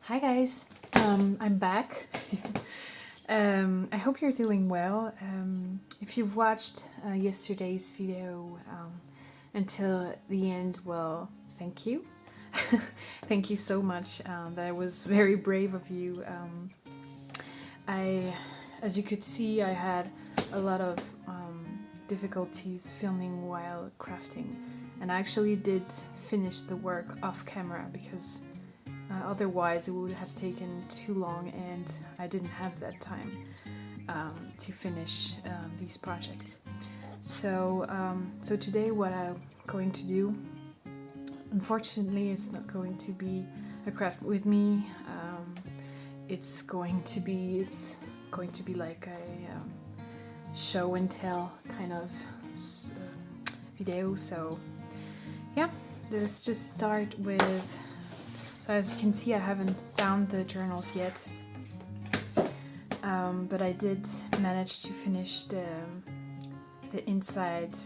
Hi guys, I'm back. I hope you're doing well. If you've watched yesterday's video until the end, well, thank you. Thank you so much. That was very brave of you. As you could see, I had a lot of difficulties filming while crafting, and I actually did finish the work off camera because otherwise, it would have taken too long, and I didn't have that time to finish these projects. So today, what I'm going to do, unfortunately, it's not going to be a craft with me. It's going to be like a show and tell kind of video. So yeah, let's just start with. So as you can see, I haven't bound the journals yet, but I did manage to finish the inside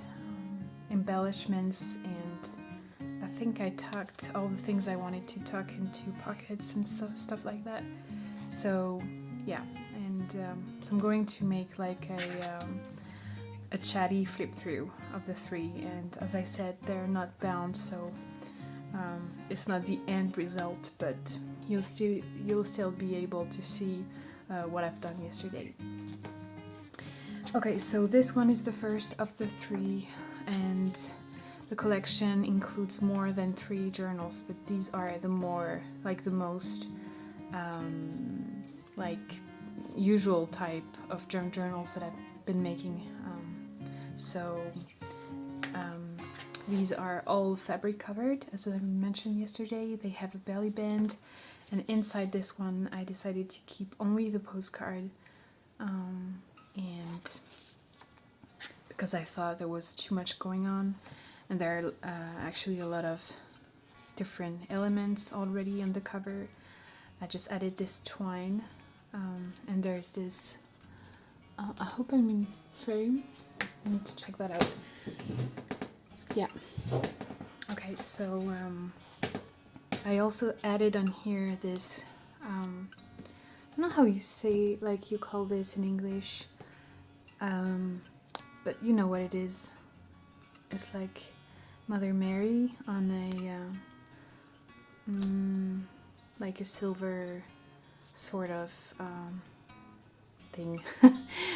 embellishments, and I think I tucked all the things I wanted to tuck into pockets and stuff like that. So yeah, and so I'm going to make like a chatty flip through of the three, and as I said, they're not bound, so it's not the end result, but you'll still be able to see what I've done yesterday. Okay, so this one is the first of the three, and the collection includes more than 3 journals, but these are the most usual type of journals that I've been making. These are all fabric covered, as I mentioned yesterday. They have a belly band, and inside this one I decided to keep only the postcard, and because I thought there was too much going on, and there are actually a lot of different elements already on the cover. I just added this twine, and there's this, I hope I'm in frame, I need to check that out. Yeah. Okay, so I also added on here this, I don't know how you say, like you call this in English, but you know what it is. It's like Mother Mary on like a silver sort of thing.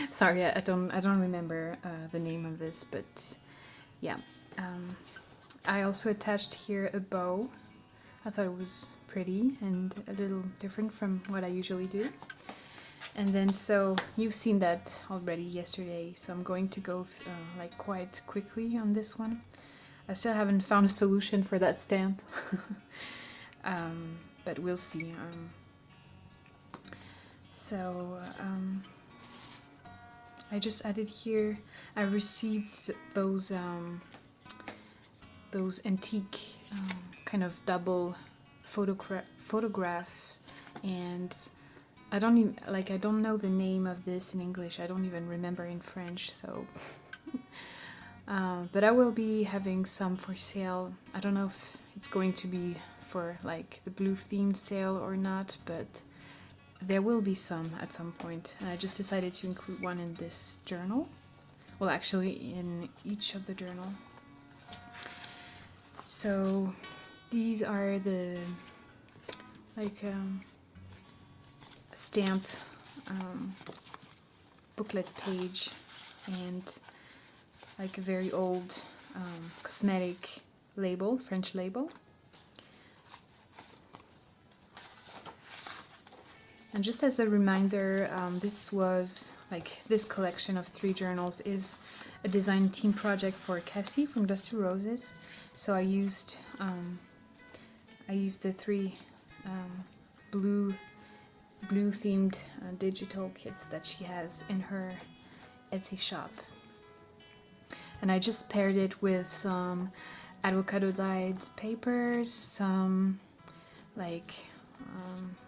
Sorry, I don't remember the name of this, but yeah. I also attached here a bow. I thought it was pretty and a little different from what I usually do. And then, so you've seen that already yesterday, so I'm going to go like quite quickly on this one. I still haven't found a solution for that stamp, but we'll see. I just added here, I received those antique kind of double photographs, and I don't know the name of this in English. I don't even remember in French, so but I will be having some for sale. I don't know if it's going to be for like the blue themed sale or not, but there will be some at some point. And I just decided to include one in this journal. Well, actually in each of the journal. So these are the stamp booklet page, and like a very old cosmetic label, French label. And just as a reminder, this collection of 3 journals is a design team project for Cassie from Dust to Roses. So I used the 3 blue themed digital kits that she has in her Etsy shop, and I just paired it with some avocado dyed papers, some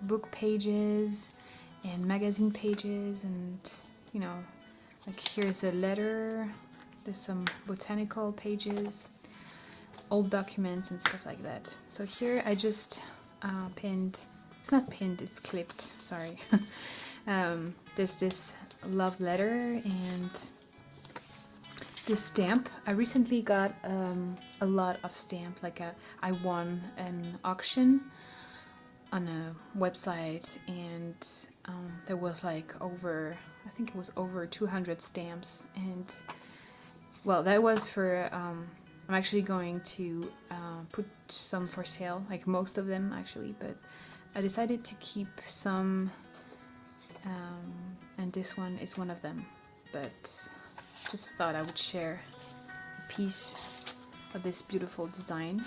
book pages and magazine pages, and like here's a letter, there's some botanical pages, old documents and stuff like that. So here I just pinned It's not pinned, it's clipped, sorry. There's this love letter and this stamp. I recently got a lot of stamp, I won an auction on a website, and there was I think it was over 200 stamps, and well, that was for, I'm actually going to put some for sale, like most of them actually, but I decided to keep some, and this one is one of them, but just thought I would share a piece of this beautiful design.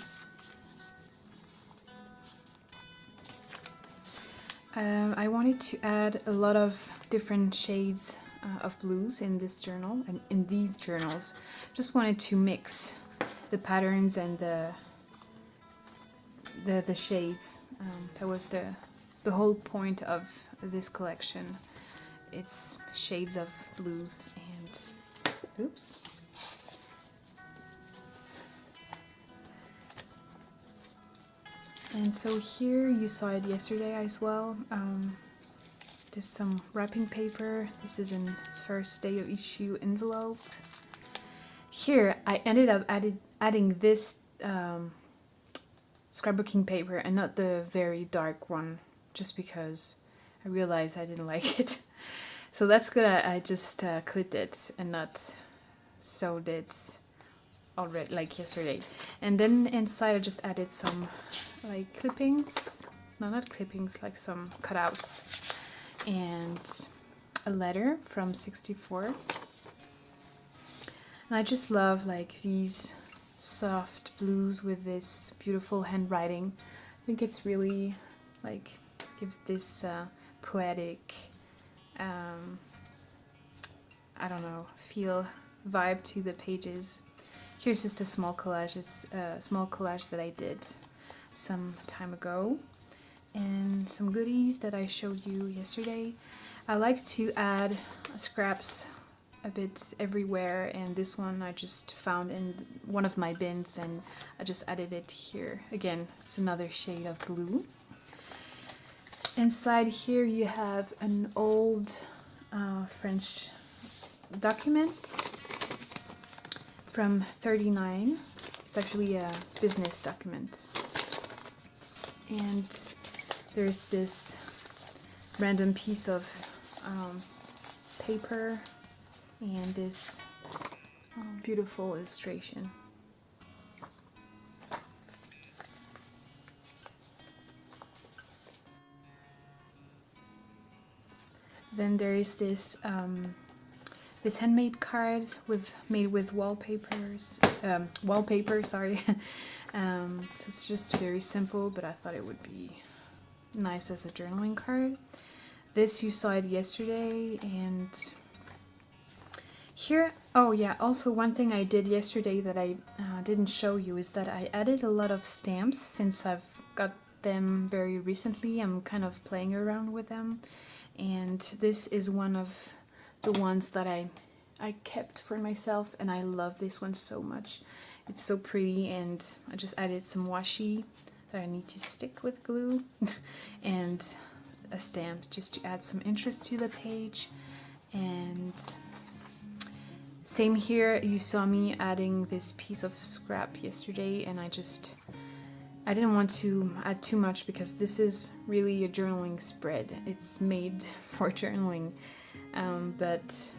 I wanted to add a lot of different shades of blues in this journal and in these journals. Just wanted to mix the patterns and the shades. That was the whole point of this collection. It's shades of blues and oops. And so here you saw it yesterday as well. There's some wrapping paper. This is in first day of issue envelope. Here I ended up adding this scrapbooking paper and not the very dark one, just because I realized I didn't like it. So that's good. I just clipped it and not sewed it already like yesterday. And then inside I just added some clippings, no, not clippings, like some cutouts and a letter from 64. And I just love these soft blues with this beautiful handwriting. I think it's really gives this poetic, I don't know, vibe to the pages. Here's just a small collage that I did some time ago, and some goodies that I showed you yesterday. I like to add scraps a bit everywhere, and this one I just found in one of my bins and I just added it here. Again, it's another shade of blue. Inside here you have an old French document from 39. It's actually a business document. And there's this random piece of paper and this beautiful illustration. Then there is this this handmade card made with wallpaper. Sorry. It's just very simple, but I thought it would be nice as a journaling card. This you saw it yesterday, and here, oh yeah, also one thing I did yesterday that I didn't show you is that I added a lot of stamps. Since I've got them very recently, I'm kind of playing around with them, and this is one of the ones that I kept for myself, and I love this one so much. It's so pretty, and I just added some washi that I need to stick with glue and a stamp just to add some interest to the page. And same here, you saw me adding this piece of scrap yesterday, and I didn't want to add too much because this is really a journaling spread. It's made for journaling, but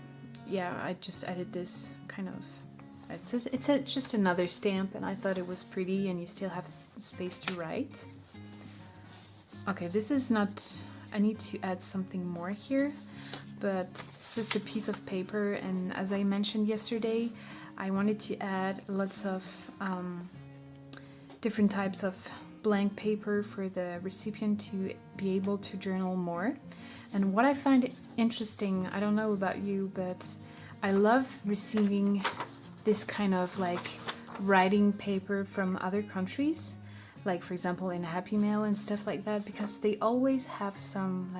yeah, I just added this kind of, it's just another stamp, and I thought it was pretty, and you still have space to write. Okay, this is not, I need to add something more here, but it's just a piece of paper, and as I mentioned yesterday, I wanted to add lots of different types of blank paper for the recipient to be able to journal more. And what I find interesting, I don't know about you, but I love receiving this kind of writing paper from other countries, like for example in Happy Mail and stuff like that, because they always have some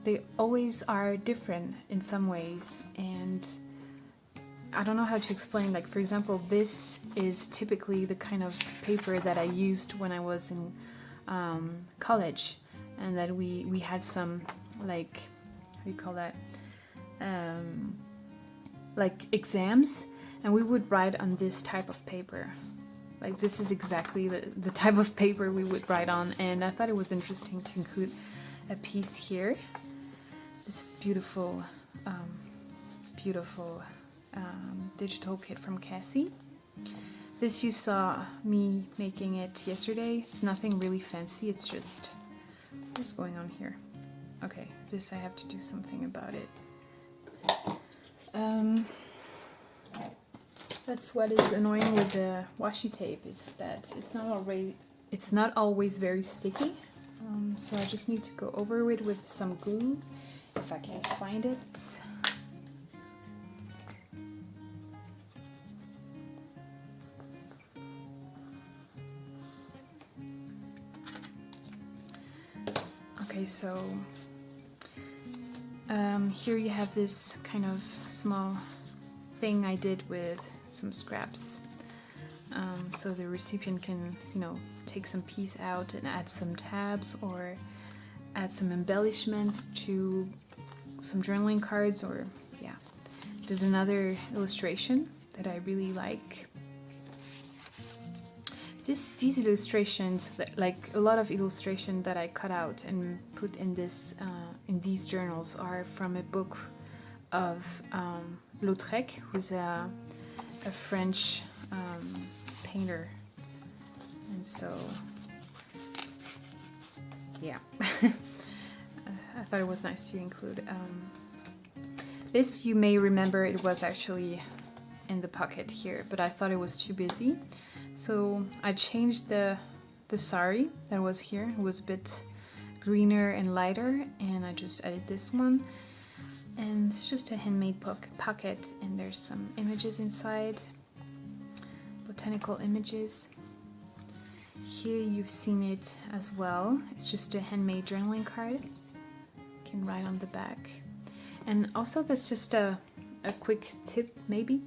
they always are different in some ways, and I don't know how to explain. Like for example, this is typically the kind of paper that I used when I was in college, and that we had some, like, how do you call that, like exams, and we would write on this type of paper. Like, this is exactly the type of paper we would write on, and I thought it was interesting to include a piece here. This beautiful digital kit from Cassie. This you saw me making it yesterday. It's nothing really fancy, it's just, what's going on here? Okay, this I have to do something about it. That's what is annoying with the washi tape, is that it's not always very sticky. So I just need to go over it with some glue, if I can find it. Okay, so here you have this kind of small thing I did with some scraps, so the recipient can, you know, take some piece out and add some tabs or add some embellishments to some journaling cards, or yeah. There's another illustration that I really like. These illustrations, like a lot of illustration that I cut out and put in these journals, are from a book of Lautrec, who's a French painter, and so yeah. I thought it was nice to include. This, you may remember, it was actually in the pocket here, but I thought it was too busy, so I changed the sari that was here. It was a bit greener and lighter, and I just added this one. And it's just a handmade pocket, and there's some images inside, botanical images. Here you've seen it as well. It's just a handmade journaling card. You can write on the back. And also, that's just a quick tip, maybe.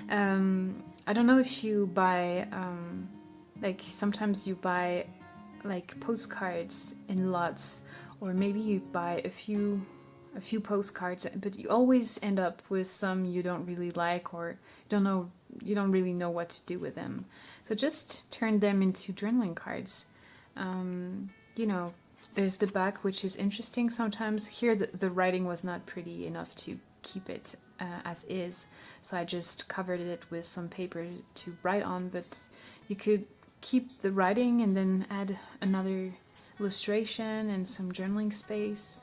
I don't know if you buy, like sometimes you buy like postcards in lots, or maybe you buy a few postcards, but you always end up with some you don't really like, or you don't really know what to do with them. So just turn them into journaling cards. You know, there's the back, which is interesting sometimes. Here the writing was not pretty enough to keep it as is, so I just covered it with some paper to write on, but you could keep the writing and then add another illustration and some journaling space.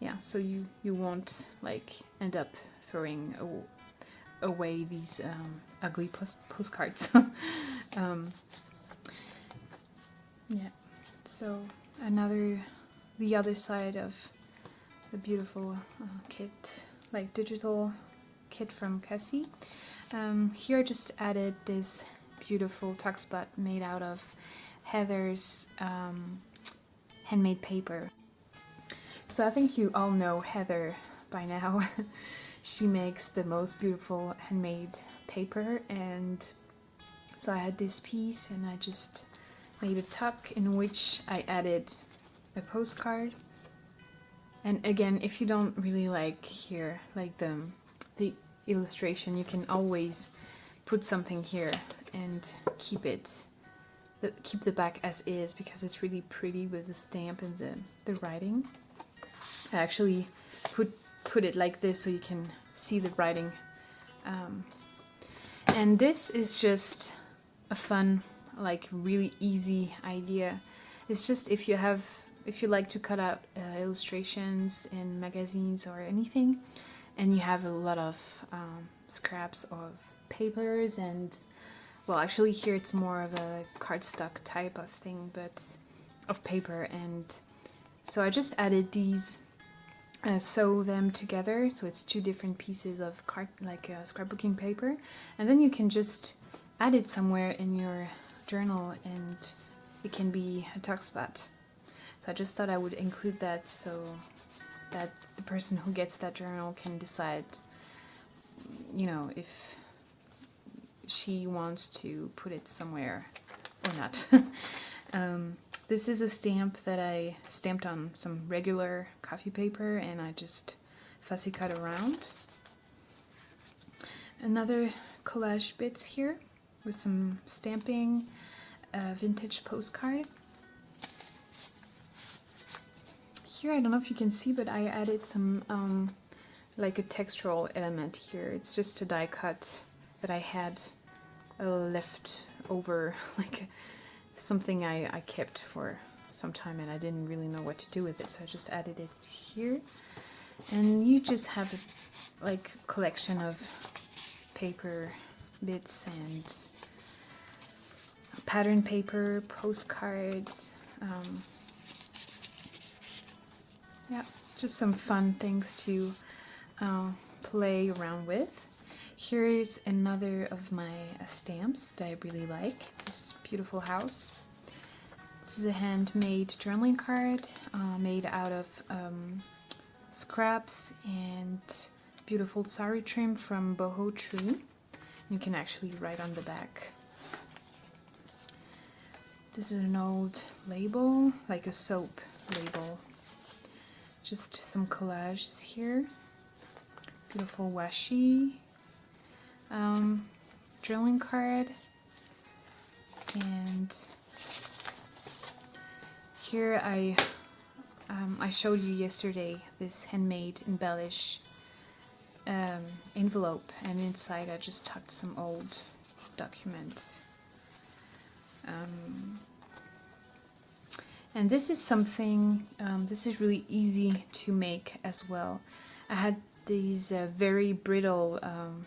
Yeah, so you won't like end up throwing away these ugly postcards. Yeah, so the other side of the beautiful kit, like digital kit from Cassie. Here I just added this beautiful tuck spot made out of Heather's handmade paper. So I think you all know Heather by now. She makes the most beautiful handmade paper, and so I had this piece and I just made a tuck in which I added a postcard. And again, if you don't really like here, like the illustration, you can always put something here and keep the back as is, because it's really pretty with the stamp and the writing. I actually put it like this so you can see the writing. And this is just a fun, like really easy idea. It's just if you like to cut out illustrations in magazines or anything, and you have a lot of scraps of papers, and well, actually here it's more of a cardstock type of thing, but of paper, and so I just added these, sew them together, so it's two different pieces of scrapbooking paper, and then you can just add it somewhere in your journal, and it can be a tuck spot. So I just thought I would include that so that the person who gets that journal can decide, you know, if she wants to put it somewhere or not. This is a stamp that I stamped on some regular coffee paper and I just fussy cut around. Another collage bits here with some stamping, a vintage postcard. Here, I don't know if you can see, but I added some like a textural element here. It's just a die cut that I had left over, like something I kept for some time and I didn't really know what to do with it, so I just added it here. And you just have a like collection of paper bits and pattern paper, postcards, yeah, just some fun things to play around with. Here is another of my stamps that I really like, this beautiful house. This is a handmade journaling card made out of scraps and beautiful sari trim from boho tree. You can actually write on the back. This is an old label, like a soap label. Just some collages here. Beautiful washi. Drilling card. And here I showed you yesterday this handmade embellish envelope, and inside I just tucked some old documents. And this is something, this is really easy to make as well. I had these very brittle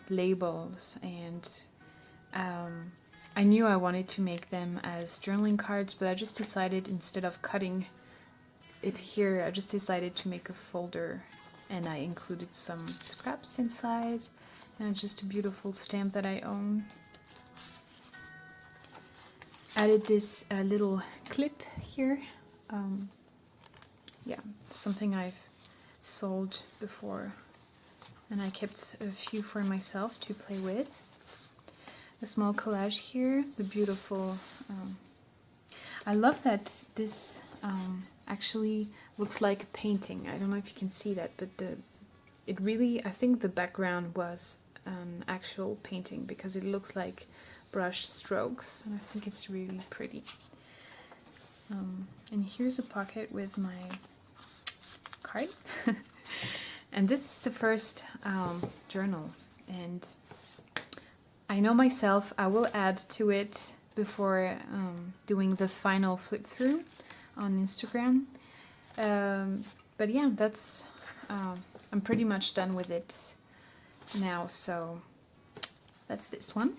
labels, and I knew I wanted to make them as journaling cards, but I just decided, instead of cutting it here, I just decided to make a folder, and I included some scraps inside, and just a beautiful stamp that I own. Added this little clip here. Yeah, something I've sold before, and I kept a few for myself to play with. A small collage here, the beautiful, I love that this actually looks like a painting. I don't know if you can see that, but it really, I think the background was an actual painting because it looks like brush strokes, and I think it's really pretty. And here's a pocket with my card. And this is the first journal, and I know myself, I will add to it before doing the final flip through on Instagram. But yeah, that's I'm pretty much done with it now, so that's this one.